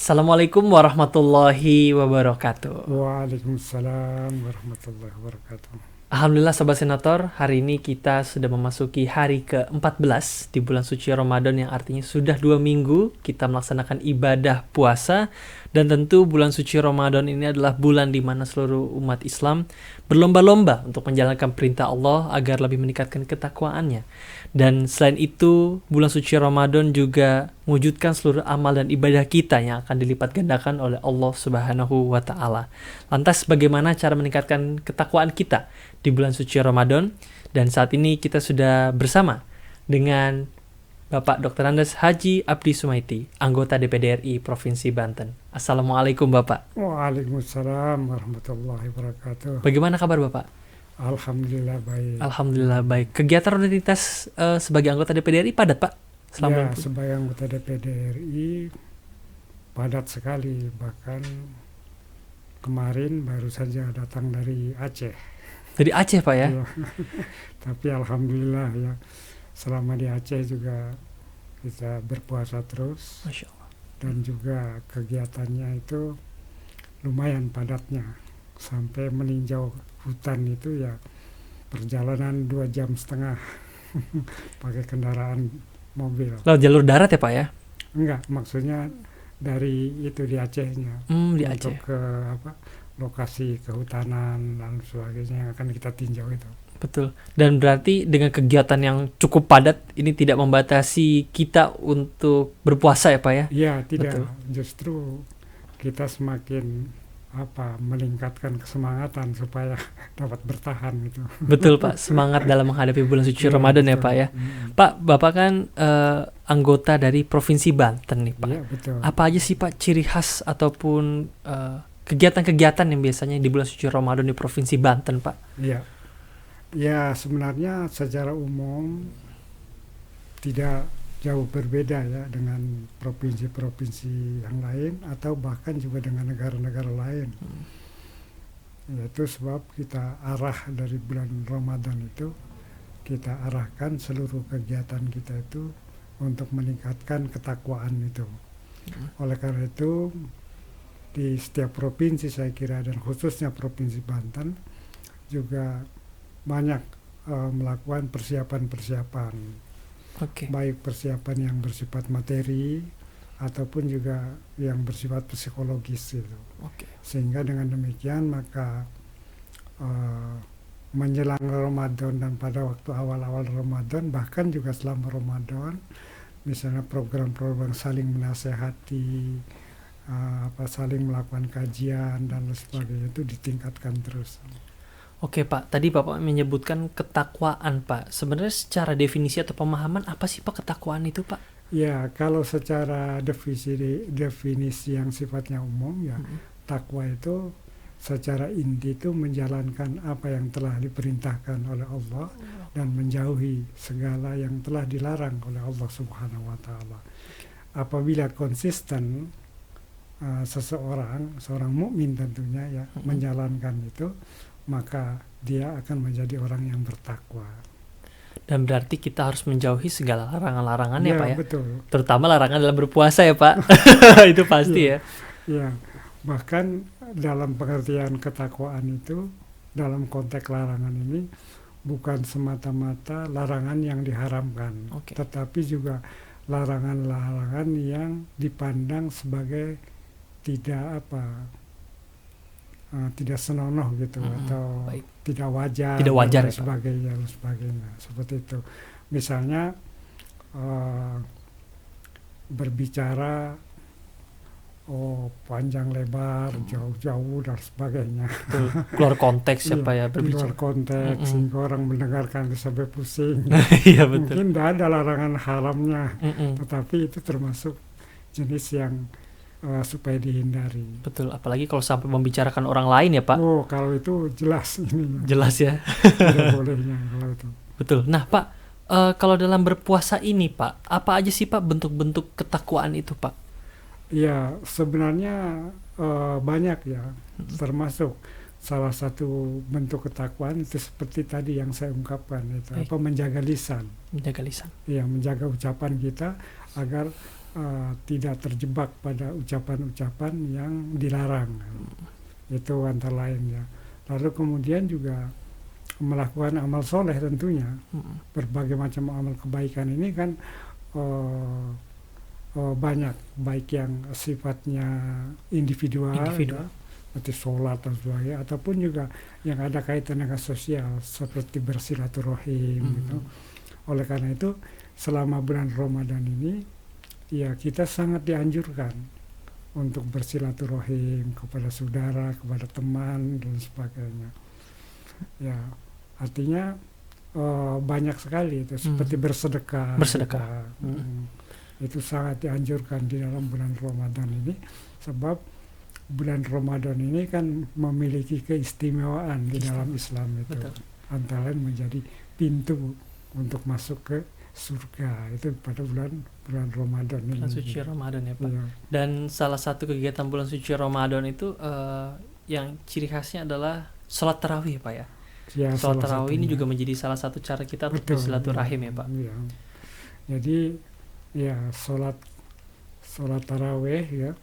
Assalamualaikum warahmatullahi wabarakatuh. Waalaikumsalam warahmatullahi wabarakatuh. Alhamdulillah Sobat Senator, hari ini kita sudah memasuki hari ke-14 di bulan suci Ramadan, yang artinya sudah 2 minggu kita melaksanakan ibadah puasa. Dan tentu bulan suci Ramadan ini adalah bulan di mana seluruh umat Islam berlomba-lomba untuk menjalankan perintah Allah agar lebih meningkatkan ketakwaannya. Dan selain itu, bulan suci Ramadan juga mewujudkan seluruh amal dan ibadah kita yang akan dilipat gandakan oleh Allah Subhanahu wa Ta'ala. Lantas bagaimana cara meningkatkan ketakwaan kita di bulan suci Ramadan? Dan saat ini kita sudah bersama dengan Bapak Dr. Andes Haji Abdi Sumaiti, anggota DPD RI Provinsi Banten. Assalamualaikum Bapak. Waalaikumsalam warahmatullahi wabarakatuh. Bagaimana kabar Bapak? Alhamdulillah baik. Alhamdulillah baik. Kegiatan rutinitas sebagai anggota DPD RI padat Pak? Ya, sebagai anggota DPD RI padat sekali. Bahkan kemarin baru saja datang dari Aceh. Dari Aceh Pak ya? Tapi alhamdulillah ya, selama di Aceh juga kita berpuasa terus. Masya Allah. Dan juga kegiatannya itu lumayan padatnya. Sampai meninjau hutan itu ya perjalanan 2,5 jam pakai kendaraan mobil. Lewat jalur darat ya Pak ya? Enggak, maksudnya dari itu di Acehnya. Di Untuk Aceh. ke lokasi kehutanan dan sebagainya yang akan kita tinjau itu. Betul. Dan berarti dengan kegiatan yang cukup padat ini tidak membatasi kita untuk berpuasa ya Pak ya? Iya, tidak. Betul. Justru kita semakin meningkatkan kesemangatan supaya dapat bertahan gitu. Betul Pak, semangat dalam menghadapi bulan suci Ramadan ya Pak ya. Pak, Bapak kan anggota dari Provinsi Banten nih Pak. Iya, betul. Apa aja sih Pak ciri khas ataupun kegiatan-kegiatan yang biasanya di bulan suci Ramadan di Provinsi Banten Pak? Iya. Ya, sebenarnya secara umum tidak jauh berbeda ya dengan provinsi-provinsi yang lain atau bahkan juga dengan negara-negara lain. Yaitu sebab kita arah dari bulan Ramadan itu, kita arahkan seluruh kegiatan kita itu untuk meningkatkan ketakwaan itu. Oleh karena itu, di setiap provinsi saya kira, dan khususnya Provinsi Banten juga banyak melakukan persiapan-persiapan. Baik persiapan yang bersifat materi ataupun juga yang bersifat psikologis gitu. Sehingga dengan demikian maka menjelang Ramadan dan pada waktu awal-awal Ramadan, bahkan juga selama Ramadan, misalnya program-program saling menasehati, saling melakukan kajian dan sebagainya itu ditingkatkan terus. Oke Pak, tadi Bapak menyebutkan ketakwaan Pak. Sebenarnya secara definisi atau pemahaman apa sih Pak ketakwaan itu Pak? Ya, kalau secara definisi yang sifatnya umum ya, takwa itu secara inti itu menjalankan apa yang telah diperintahkan oleh Allah dan menjauhi segala yang telah dilarang oleh Allah Subhanahu wa Ta'ala. Apabila konsisten seorang mukmin tentunya ya menjalankan itu, maka dia akan menjadi orang yang bertakwa. Dan berarti kita harus menjauhi segala larangan-larangan ya Pak ya? Betul. Terutama larangan dalam berpuasa ya Pak? Itu pasti ya. Ya, bahkan dalam pengertian ketakwaan itu, dalam konteks larangan ini, bukan semata-mata larangan yang diharamkan, tetapi juga larangan-larangan yang dipandang sebagai tidak senonoh gitu, atau tidak wajar dan sebagainya, seperti itu. Misalnya berbicara panjang lebar, jauh-jauh dan sebagainya. Keluar konteks siapa ya berbicara. Keluar konteks sehingga orang mendengarkan sampai pusing. Iya betul. Mungkin tidak ada larangan haramnya, tetapi itu termasuk jenis yang supaya dihindari. Betul, apalagi kalau sampai membicarakan orang lain ya Pak. Oh, kalau itu jelas ini. Jelas ya. Tidak bolehnya kalau itu. Betul. Nah Pak, kalau dalam berpuasa ini Pak, apa aja sih Pak bentuk-bentuk ketakwaan itu Pak? Ya, sebenarnya banyak ya, termasuk salah satu bentuk ketakwaan itu seperti tadi yang saya ungkapkan itu, menjaga lisan. Menjaga lisan. Ya, menjaga ucapan kita agar tidak terjebak pada ucapan-ucapan yang dilarang. Itu antara lain ya. Lalu kemudian juga melakukan amal soleh tentunya. Berbagai macam amal kebaikan ini kan banyak, baik yang sifatnya individual. Ya, seperti sholat dan sebagainya, ataupun juga yang ada kaitan dengan sosial seperti bersilaturahim gitu. Oleh karena itu selama bulan Ramadan ini ya kita sangat dianjurkan untuk bersilaturahim kepada saudara, kepada teman dan sebagainya. Ya, artinya banyak sekali itu seperti bersedekah. Itu sangat dianjurkan di dalam bulan Ramadan ini, sebab bulan Ramadan ini kan memiliki keistimewaan di dalam Islam itu. Betul. Antara lain menjadi pintu untuk masuk ke surga itu pada bulan Ramadan ini. Bulan suci Ramadan ya Pak. Ya. Dan salah satu kegiatan bulan suci Ramadan itu yang ciri khasnya adalah sholat tarawih Pak ya. Ya, sholat tarawih ini juga menjadi salah satu cara kita untuk bersilaturahim ya Pak. Ya. Jadi ya sholat tarawih ya.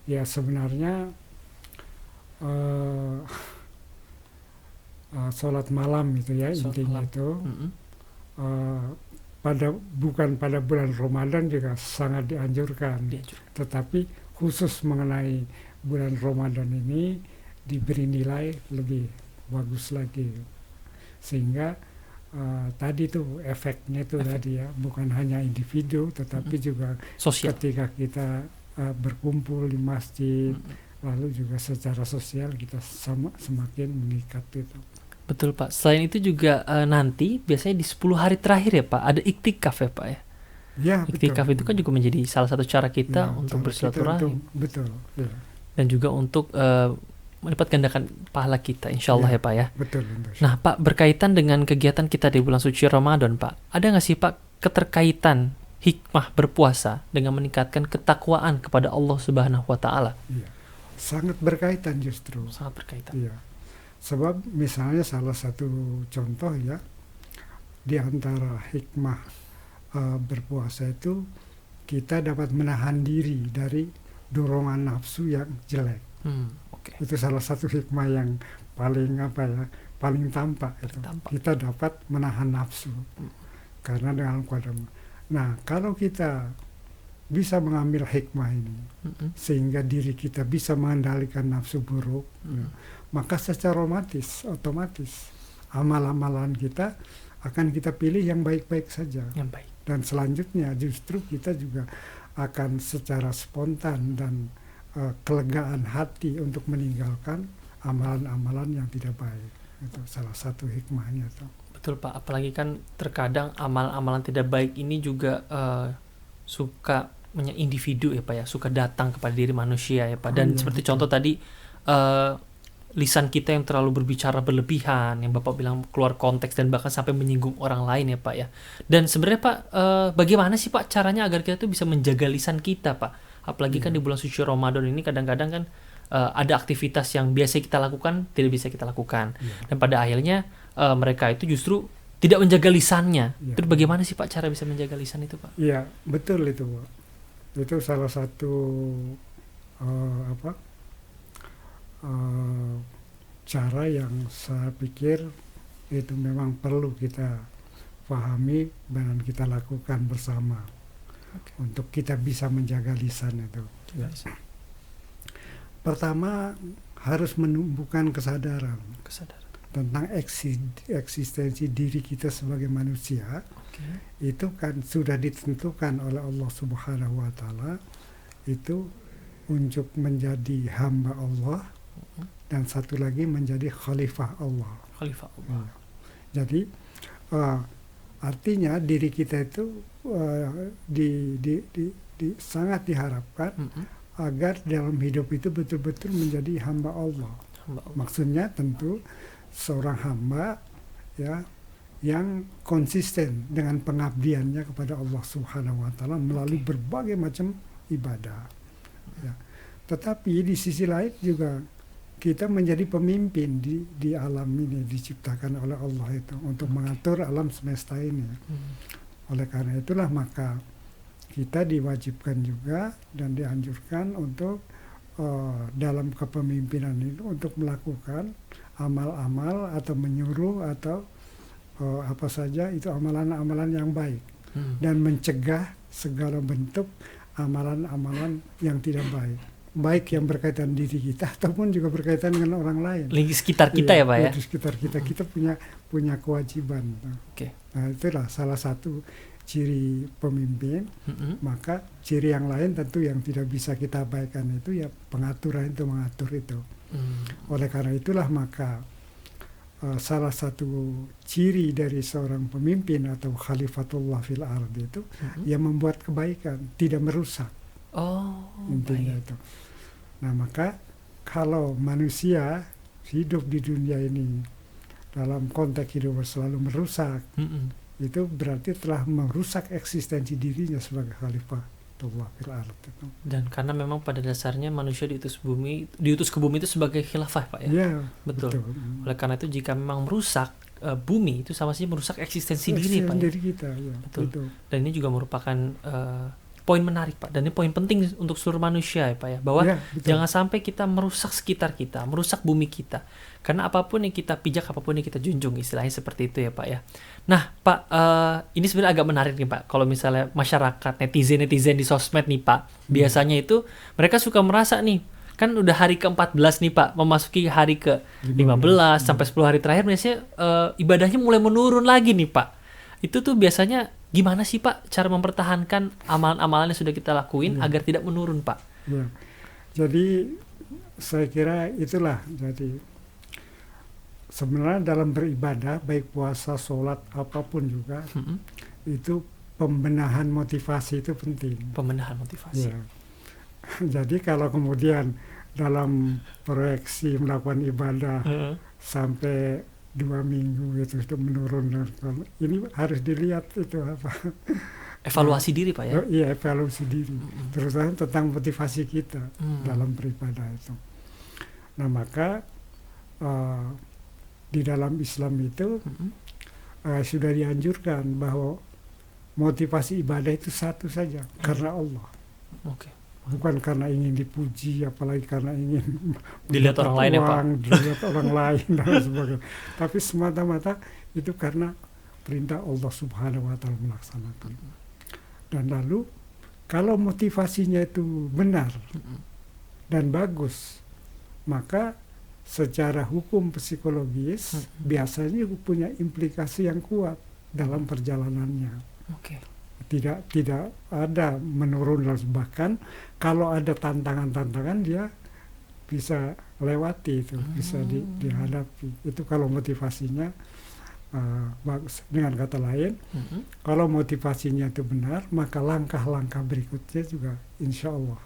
Ya sebenarnya sholat malam itu ya intinya itu bukan pada bulan Ramadan juga sangat dianjurkan. Tetapi khusus mengenai bulan Ramadan ini diberi nilai lebih bagus lagi, sehingga tadi tuh efeknya itu tadi ya, bukan hanya individu tetapi juga sosial. Ketika kita berkumpul di masjid, lalu juga secara sosial kita semakin meningkat itu. Betul Pak. Selain itu juga nanti biasanya di 10 hari terakhir ya Pak, ada iktikaf ya Pak ya. Ya, iktikaf itu kan juga menjadi salah satu cara kita untuk bersilaturahim. Betul. Ya. Dan juga untuk melipat gandakan pahala kita, insya Allah ya Pak ya. Betul. Nah Pak, berkaitan dengan kegiatan kita di bulan suci Ramadan Pak, ada nggak sih Pak keterkaitan hikmah berpuasa dengan meningkatkan ketakwaan kepada Allah Subhanahu wa Ta'ala? Iya, sangat berkaitan justru. Sangat berkaitan. Iya. Sebab misalnya salah satu contoh ya, di antara hikmah berpuasa itu kita dapat menahan diri dari dorongan nafsu yang jelek. Okay. Itu salah satu hikmah yang paling tampak itu. Kita dapat menahan nafsu karena dengan keadaan. Nah, kalau kita bisa mengambil hikmah ini, sehingga diri kita bisa mengendalikan nafsu buruk, maka secara otomatis amal-amalan kita akan kita pilih yang baik-baik saja. Yang baik. Dan selanjutnya justru kita juga akan secara spontan dan kelegaan hati untuk meninggalkan amalan-amalan yang tidak baik. Itu salah satu hikmahnya tuh. Betul Pak, apalagi kan terkadang amal-amalan tidak baik ini juga suka individu ya Pak ya, suka datang kepada diri manusia ya Pak. Dan seperti contoh tadi lisan kita yang terlalu berbicara berlebihan, yang Bapak bilang keluar konteks dan bahkan sampai menyinggung orang lain ya Pak ya. Dan sebenarnya Pak, bagaimana sih Pak caranya agar kita tuh bisa menjaga lisan kita Pak? Apalagi kan di bulan suci Ramadan ini kadang-kadang kan ada aktivitas yang biasa kita lakukan tidak bisa kita lakukan. Dan pada akhirnya mereka itu justru tidak menjaga lisannya. Terus bagaimana sih Pak cara bisa menjaga lisan itu Pak? Iya, betul itu Pak. Itu salah satu cara yang saya pikir itu memang perlu kita pahami dan kita lakukan bersama untuk kita bisa menjaga lisan itu. Pertama harus menumbuhkan kesadaran tentang eksistensi diri kita sebagai manusia. Itu kan sudah ditentukan oleh Allah Subhanahu wa Ta'ala itu untuk menjadi hamba Allah dan satu lagi menjadi khalifah Allah. Jadi artinya diri kita itu sangat diharapkan agar dalam hidup itu betul-betul menjadi hamba Allah. Maksudnya tentu seorang hamba ya yang konsisten dengan pengabdiannya kepada Allah Subhanahu wa Ta'ala melalui berbagai macam ibadah. Ya. Tetapi di sisi lain juga kita menjadi pemimpin di alam ini, diciptakan oleh Allah itu untuk mengatur alam semesta ini. Oleh karena itulah maka kita diwajibkan juga dan dianjurkan untuk dalam kepemimpinan itu untuk melakukan amal-amal atau menyuruh atau apa saja itu amalan-amalan yang baik dan mencegah segala bentuk amalan-amalan yang tidak baik, baik yang berkaitan diri kita ataupun juga berkaitan dengan orang lain. Lingkungan sekitar kita ya Pak ya? Di sekitar kita punya kewajiban. Oke. Nah itulah salah satu ciri pemimpin. Maka ciri yang lain tentu yang tidak bisa kita abaikan itu ya pengaturan itu, mengatur itu. Oleh karena itulah maka salah satu ciri dari seorang pemimpin atau khalifatullah fil ard itu yang membuat kebaikan, tidak merusak. Intinya itu. Nah maka kalau manusia hidup di dunia ini dalam konteks hidup selalu merusak, itu berarti telah merusak eksistensi dirinya sebagai khalifatullah fil ard. Dan karena memang pada dasarnya manusia diutus ke bumi itu sebagai khilafah Pak ya? Ya betul. Oleh karena itu jika memang merusak bumi itu sama saja merusak eksistensi diri Pak. Diri kita, ya. Betul. Dan ini juga merupakan poin menarik Pak, dan ini poin penting untuk seluruh manusia ya Pak ya, bahwa jangan sampai kita merusak sekitar kita, merusak bumi kita, karena apapun yang kita pijak, apapun yang kita junjung, istilahnya seperti itu ya Pak ya. Nah Pak, ini sebenarnya agak menarik nih Pak, kalau misalnya masyarakat, netizen di sosmed nih Pak, biasanya itu mereka suka merasa nih, kan udah hari ke-14 nih Pak, memasuki hari ke-15 sampai 10 hari terakhir, biasanya ibadahnya mulai menurun lagi nih Pak. Itu tuh biasanya gimana sih Pak cara mempertahankan amalan-amalan yang sudah kita lakuin agar tidak menurun Pak? Ya. Jadi saya kira itulah, jadi sebenarnya dalam beribadah baik puasa, sholat, apapun juga itu pembenahan motivasi itu penting. Pembenahan motivasi. Ya. Jadi kalau kemudian dalam proyeksi melakukan ibadah sampai 2 minggu itu menurun, ini harus dilihat itu apa, evaluasi diri Pak ya. Iya, evaluasi diri terutama tentang motivasi kita dalam beribadah itu. Nah maka di dalam Islam itu sudah dianjurkan bahwa motivasi ibadah itu satu saja, karena Allah. Bukan karena ingin dipuji, apalagi karena ingin dilihat orang lain ya Pak, dilihat orang lain dan sebagainya. Tapi semata-mata itu karena perintah Allah Subhanahu wa Ta'ala melaksanakan. Dan lalu kalau motivasinya itu benar dan bagus, maka secara hukum psikologis biasanya punya implikasi yang kuat dalam perjalanannya. Tidak ada menurun, bahkan kalau ada tantangan-tantangan dia bisa lewati itu, bisa dihadapi. Itu kalau motivasinya bagus. Dengan kata lain, kalau motivasinya itu benar, maka langkah-langkah berikutnya juga insya Allah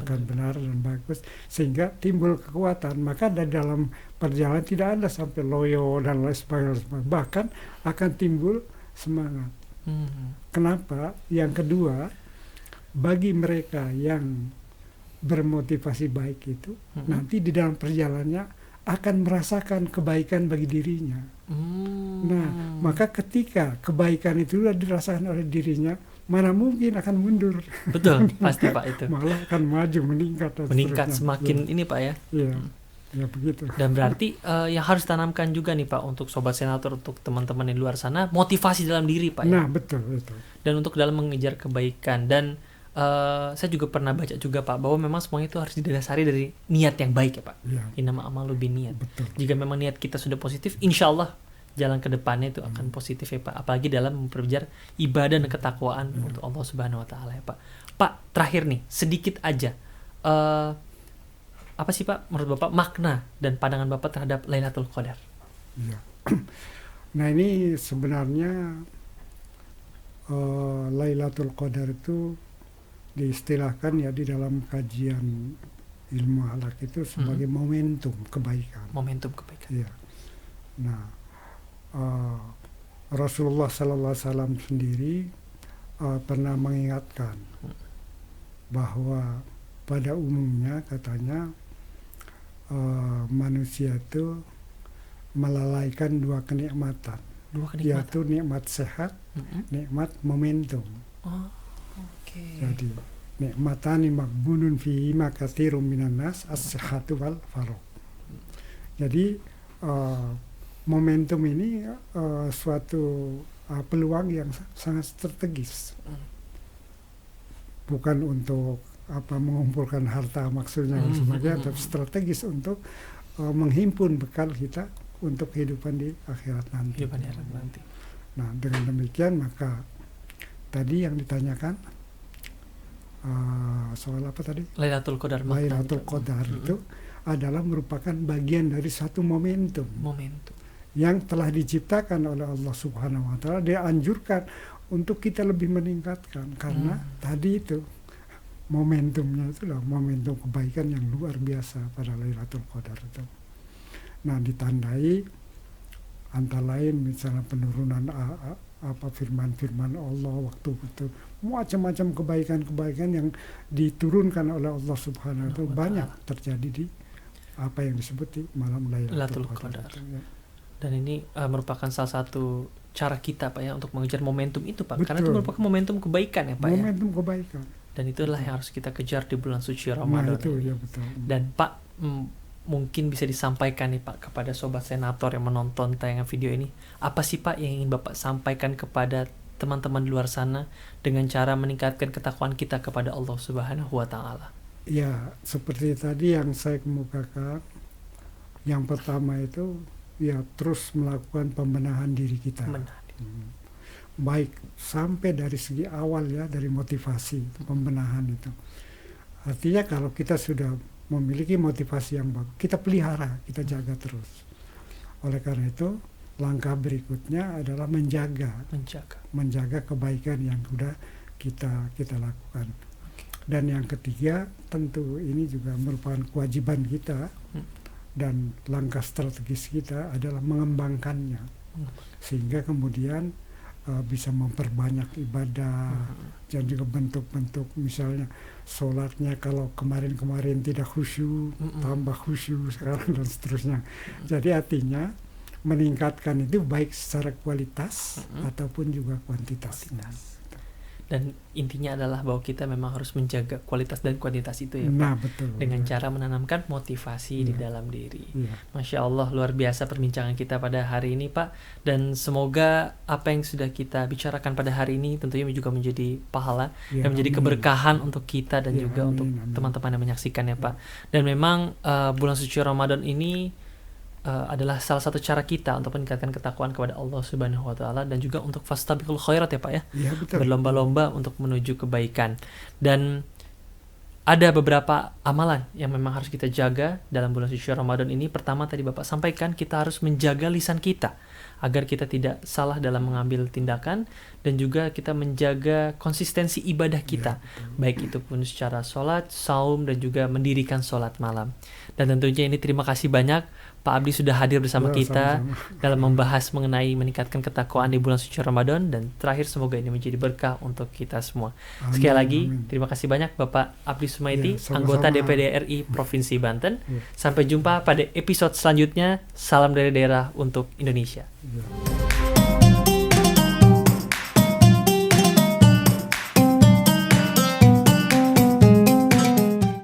akan benar dan bagus, sehingga timbul kekuatan. Maka dalam perjalanan tidak ada sampai loyo dan lain sebagainya, bahkan akan timbul semangat. Kenapa? Yang kedua, bagi mereka yang bermotivasi baik itu nanti di dalam perjalanannya akan merasakan kebaikan bagi dirinya. Nah, maka ketika kebaikan itu sudah dirasakan oleh dirinya, mana mungkin akan mundur. Betul, pasti Pak itu. Malah akan maju, meningkat semakin ini Pak ya. Iya. Ya begitu. Dan berarti yang harus tanamkan juga nih Pak untuk Sobat Senator, untuk teman-teman di luar sana, motivasi dalam diri Pak ya. Nah betul. Dan untuk dalam mengejar kebaikan. Dan saya juga pernah baca juga Pak, bahwa memang semuanya itu harus didasari dari niat yang baik ya Pak. Innama a'malu binniyat. Jika memang niat kita sudah positif, insya Allah jalan ke depannya itu akan positif ya Pak. Apalagi dalam memperkejar ibadah dan ketakwaan untuk Allah Subhanahu wa Ta'ala ya Pak. Pak, terakhir nih, sedikit aja. Apa sih Pak menurut Bapak makna dan pandangan Bapak terhadap Lailatul Qadar? Ya. Nah ini sebenarnya Lailatul Qadar itu diistilahkan ya di dalam kajian ilmu halak itu sebagai momentum kebaikan. Momentum kebaikan. Ya. Nah Rasulullah Sallallahu Alaihi Wasallam sendiri pernah mengingatkan bahwa pada umumnya katanya manusia itu melalaikan 2 kenikmatan, yaitu nikmat sehat, nikmat momentum. Oke. Jadi nikmatani maghbunun fihi ma katsirun minan nas as-sihhatu wal faragh. Jadi momentum ini suatu peluang yang sangat strategis. Bukan untuk mengumpulkan harta maksudnya dan sebagainya, tapi strategis untuk menghimpun bekal kita untuk kehidupan di akhirat nanti. Nah, dengan demikian maka tadi yang ditanyakan soal apa tadi? Lailatul Qadar. Lailatul Qadar itu adalah merupakan bagian dari satu momentum yang telah diciptakan oleh Allah Subhanahu wa taala. Dia anjurkan untuk kita lebih meningkatkan karena tadi itu momentumnya itulah momentum kebaikan yang luar biasa pada Lailatul Qadar itu. Nah, ditandai antara lain misalnya penurunan firman-firman Allah waktu itu, macam-macam kebaikan-kebaikan yang diturunkan oleh Allah Subhanahu wa taala banyak terjadi di apa yang disebut di malam Lailatul Qadar. Dan ini merupakan salah satu cara kita Pak ya untuk mengejar momentum itu Pak. Betul. Karena itu merupakan momentum kebaikan ya Pak. Momentum kebaikan. Dan itulah yang harus kita kejar di bulan suci Ramadan. Nah, itu ya betul. Dan Pak mungkin bisa disampaikan nih Pak kepada sobat senator yang menonton tayangan video ini, apa sih Pak yang ingin Bapak sampaikan kepada teman-teman di luar sana dengan cara meningkatkan ketakwaan kita kepada Allah Subhanahu wa taala? Ya, seperti tadi yang saya kemukakan, yang pertama itu ya terus melakukan pembenahan diri kita. Baik sampai dari segi awal ya, dari motivasi, pembenahan itu. Artinya kalau kita sudah memiliki motivasi yang bagus, kita pelihara, kita jaga terus. Oleh karena itu, langkah berikutnya adalah menjaga kebaikan yang sudah kita lakukan. Dan yang ketiga, tentu ini juga merupakan kewajiban kita dan langkah strategis kita adalah mengembangkannya, sehingga kemudian bisa memperbanyak ibadah dan juga bentuk-bentuk misalnya sholatnya kalau kemarin-kemarin tidak khusyuk, tambah khusyuk sekarang dan seterusnya. Jadi artinya meningkatkan itu baik secara kualitas ataupun juga kuantitas. Dan intinya adalah bahwa kita memang harus menjaga kualitas dan kuantitas itu ya Pak. Nah, betul. Dengan cara menanamkan motivasi di dalam diri. Ya. Masya Allah, luar biasa perbincangan kita pada hari ini Pak. Dan semoga apa yang sudah kita bicarakan pada hari ini tentunya juga menjadi pahala dan menjadi keberkahan untuk kita dan juga untuk teman-teman yang menyaksikan ya Pak. Dan memang bulan suci Ramadan ini adalah salah satu cara kita untuk meningkatkan ketakwaan kepada Allah Subhanahu wa taala dan juga untuk fastabiqul khairat ya Pak ya. Iya, betul. Berlomba-lomba untuk menuju kebaikan. Dan ada beberapa amalan yang memang harus kita jaga dalam bulan suci Ramadan ini. Pertama tadi Bapak sampaikan, kita harus menjaga lisan kita agar kita tidak salah dalam mengambil tindakan, dan juga kita menjaga konsistensi ibadah kita, baik itu pun secara sholat, saum, dan juga mendirikan sholat malam. Dan tentunya ini terima kasih banyak Pak Abdi sudah hadir bersama kita dalam membahas mengenai meningkatkan ketakwaan di bulan suci Ramadan, dan terakhir semoga ini menjadi berkah untuk kita semua. Sekali lagi terima kasih banyak Bapak Abdi Sumaiti, anggota DPD RI Provinsi Banten. Sampai jumpa pada episode selanjutnya. Salam dari daerah untuk Indonesia.